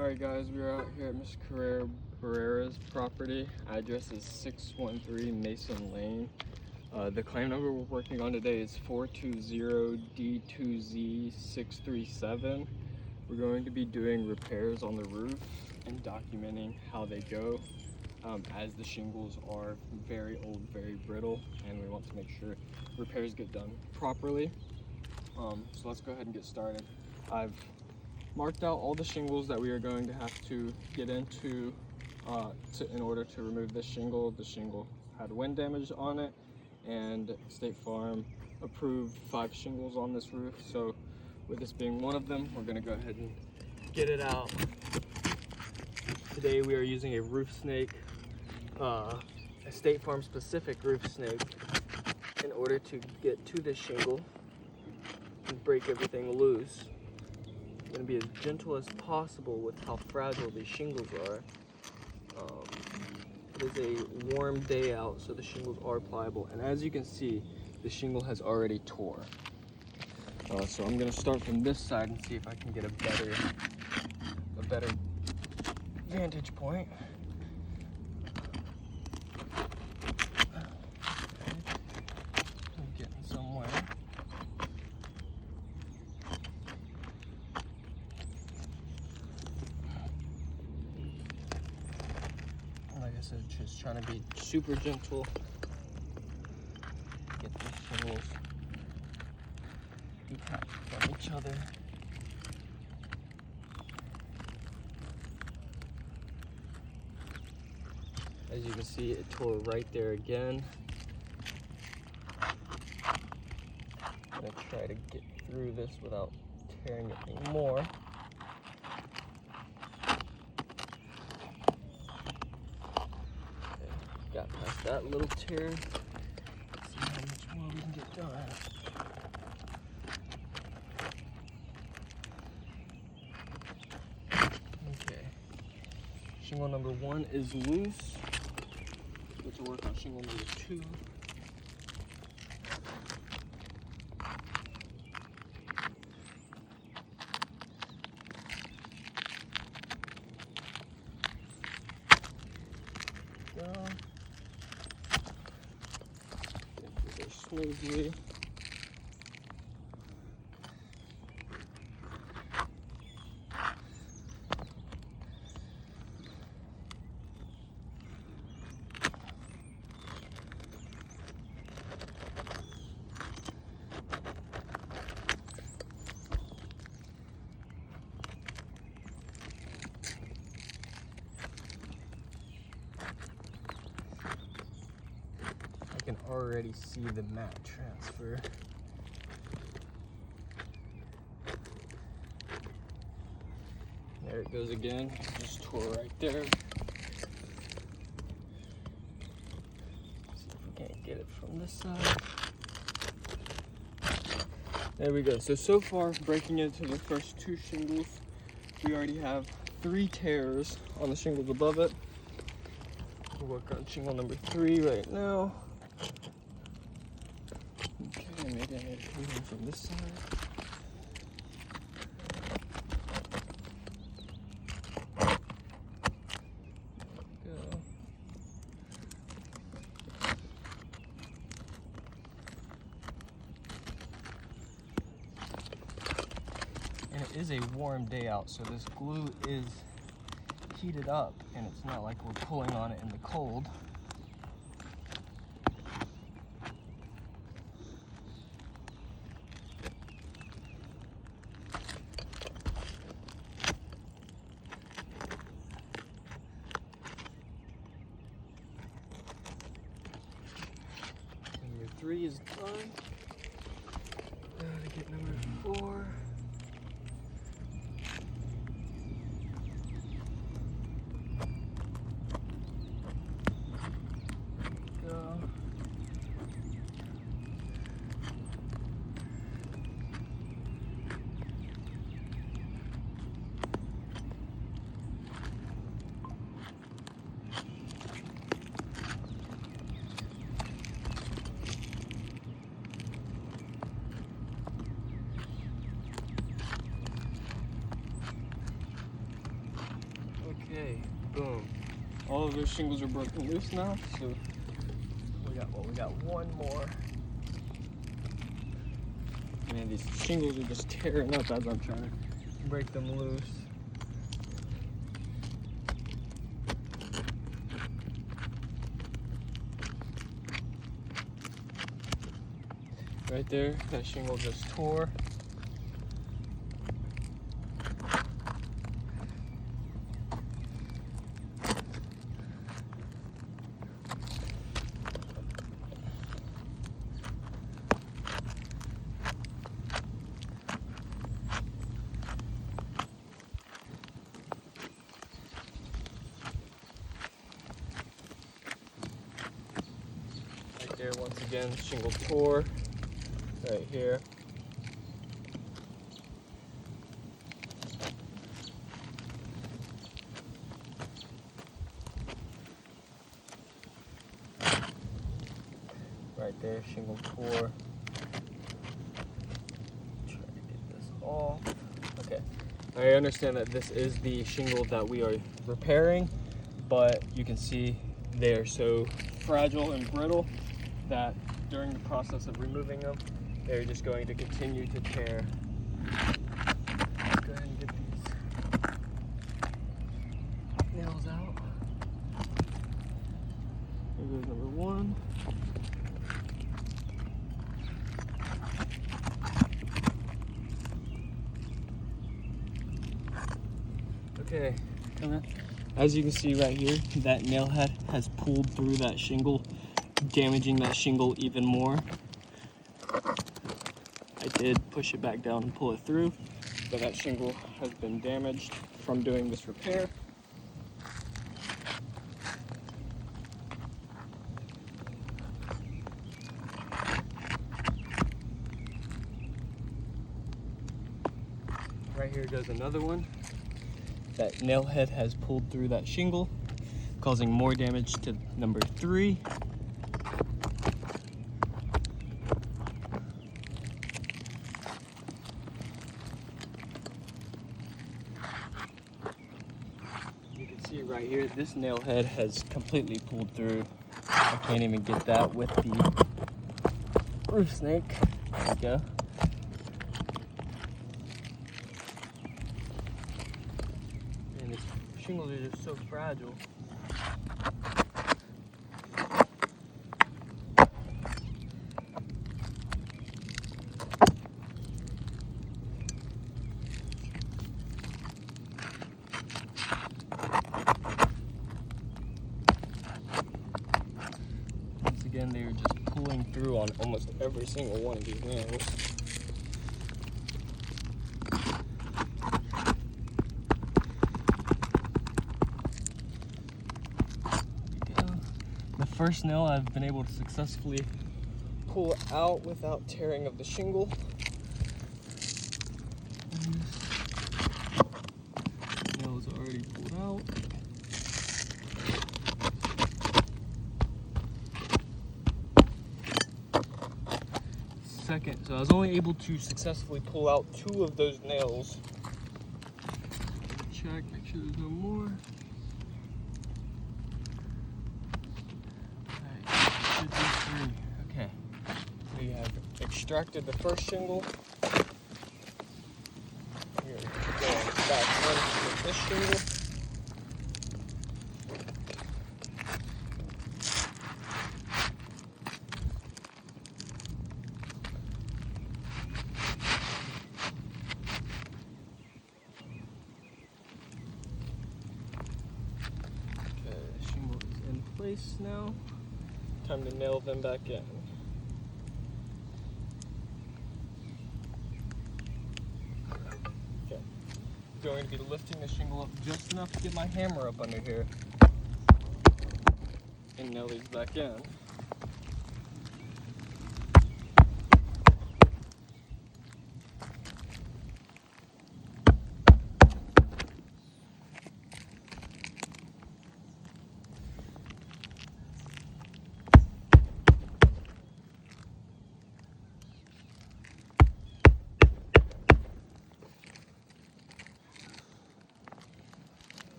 Alright guys, we're out here at Mr. Barrera's property. Address is 613 Mason Lane. The claim number we're working on today is 420D2Z637. We're going to be doing repairs on the roof and documenting how they go, as the shingles are very old, very brittle, and we want to make sure repairs get done properly. So let's go ahead and get started. I've marked out all the shingles that we are going to have to get into in order to remove this shingle. The shingle had wind damage on it, and State Farm approved 5 shingles on this roof. So with this being one of them, we're going to go ahead and get it out. Today we are using a roof snake, a State Farm specific roof snake, in order to get to this shingle and break everything loose. I'm going to be as gentle as possible with how fragile these shingles are. It is a warm day out, so the shingles are pliable, and as you can see, the shingle has already tore. So I'm going to start from this side and see if I can get a better vantage point. I'm getting somewhere. Like I said, just trying to be super gentle. Get these shingles detached from each other. As you can see, it tore right there again. I'm gonna try to get through this without tearing it anymore. Got past that little tear. Let's see how much more we can get done. Okay. Shingle number 1 is loose. Get to work on shingle number 2. Go. Smoothly. I can already see the mat transfer. There it goes again. It just tore right there. See if we can't get it from this side. There we go. So far, breaking into the first 2 shingles, we already have 3 tears on the shingles above it. We'll work on shingle number 3 right now. Okay, maybe I need to come in from this side. Go. And it is a warm day out, so this glue is heated up, and it's not like we're pulling on it in the cold. Number 3 is done. Now to get number 4. Okay, boom. All of those shingles are broken loose now, so we got one more. Man, these shingles are just tearing up as I'm trying to break them loose. Right there, that shingle just tore. Right there, once again, shingle tore. Right here. Right there, shingle tore. Try to get this off. Okay. I understand that this is the shingle that we are repairing, but you can see they are so fragile and brittle that during the process of removing them, they're just going to continue to tear. Let's go ahead and get these nails out. Here goes number one. Okay, as you can see right here, that nail head has pulled through that shingle, damaging that shingle even more. I did push it back down and pull it through, but that shingle has been damaged from doing this repair. Right here goes another one. That nail head has pulled through that shingle, causing more damage to number 3. You can see right here, this nail head has completely pulled through. I can't even get that with the roof snake. There we go. And these shingles are just so fragile. Once again, they are just pulling through on almost every single one of these nails. The first nail I've been able to successfully pull out without tearing of the shingle. Nail is already pulled out. Second, so I was only able to successfully pull out 2 of those nails. Check, make sure there's no more. Should be 3. Okay. We have extracted the first shingle. Here, going back in with this shingle. Okay, the shingle is in place now. Time to nail them back in. Okay. Going to be lifting the shingle up just enough to get my hammer up under here and nail these back in.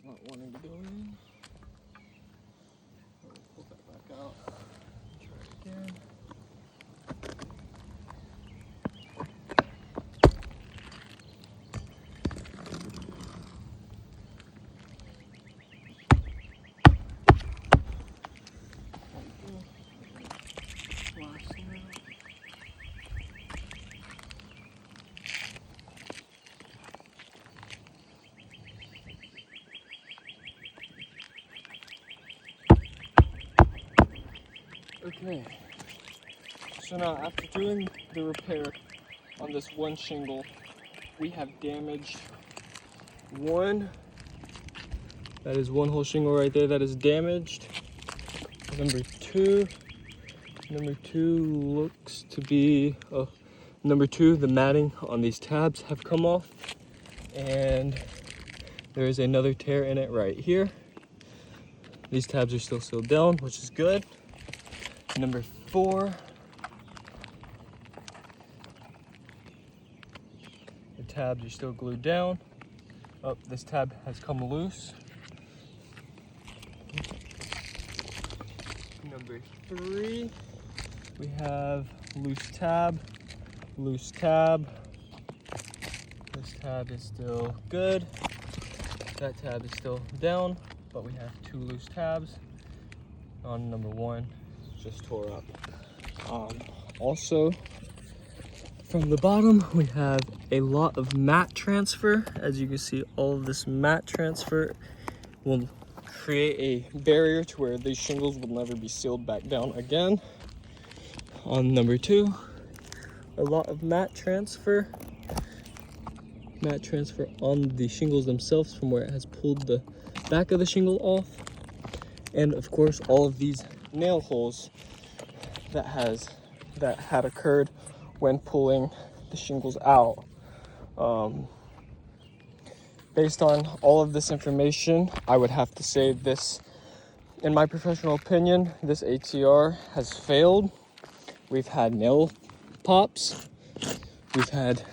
not wanting to go in. We'll pull that back out. Try it again. Okay, so now after doing the repair on this one shingle, we have damaged one. That is one whole shingle right there that is damaged. Number two looks to be, number two, the matting on these tabs have come off, and there is another tear in it right here. These tabs are still sealed down, which is good. Number four, the tabs are still glued down. Oh, this tab has come loose. Number three, we have loose tab. This tab is still good. That tab is still down, but we have two loose tabs. On number one, just tore up. Also, from the bottom, we have a lot of mat transfer. As you can see, all of this mat transfer will create a barrier to where these shingles will never be sealed back down again. On number two, a lot of mat transfer on the shingles themselves from where it has pulled the back of the shingle off. And of course, all of these nail holes that had occurred when pulling the shingles out. Based on all of this information, I would have to say this, in my professional opinion, this ATR has failed. We've had nail pops. We've had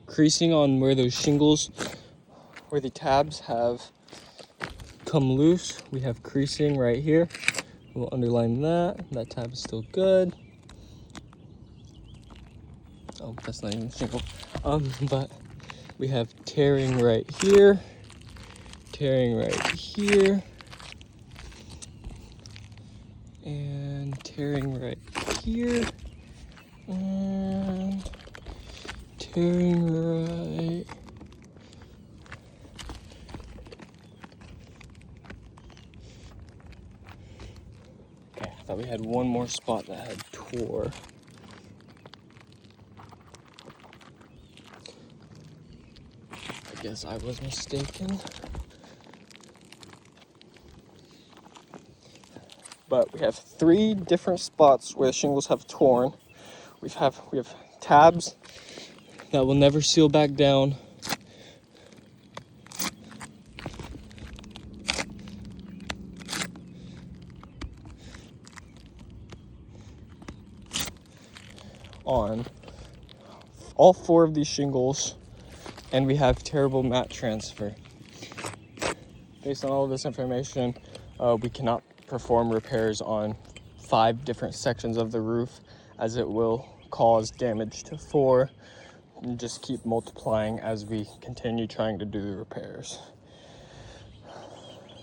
creasing on where those shingles, where the tabs have come loose. We have creasing right here. We'll underline that. That tab is still good. Oh, that's not even a shingle. But we have tearing right here, and tearing right here, and tearing right. Okay, I thought we had one more spot that had tore. I guess I was mistaken. But we have three different spots where the shingles have torn. We have tabs that will never seal back down. On all four of these shingles, and we have terrible mat transfer. Based on all of this information, we cannot perform repairs on 5 different sections of the roof, as it will cause damage to 4 and just keep multiplying as we continue trying to do the repairs.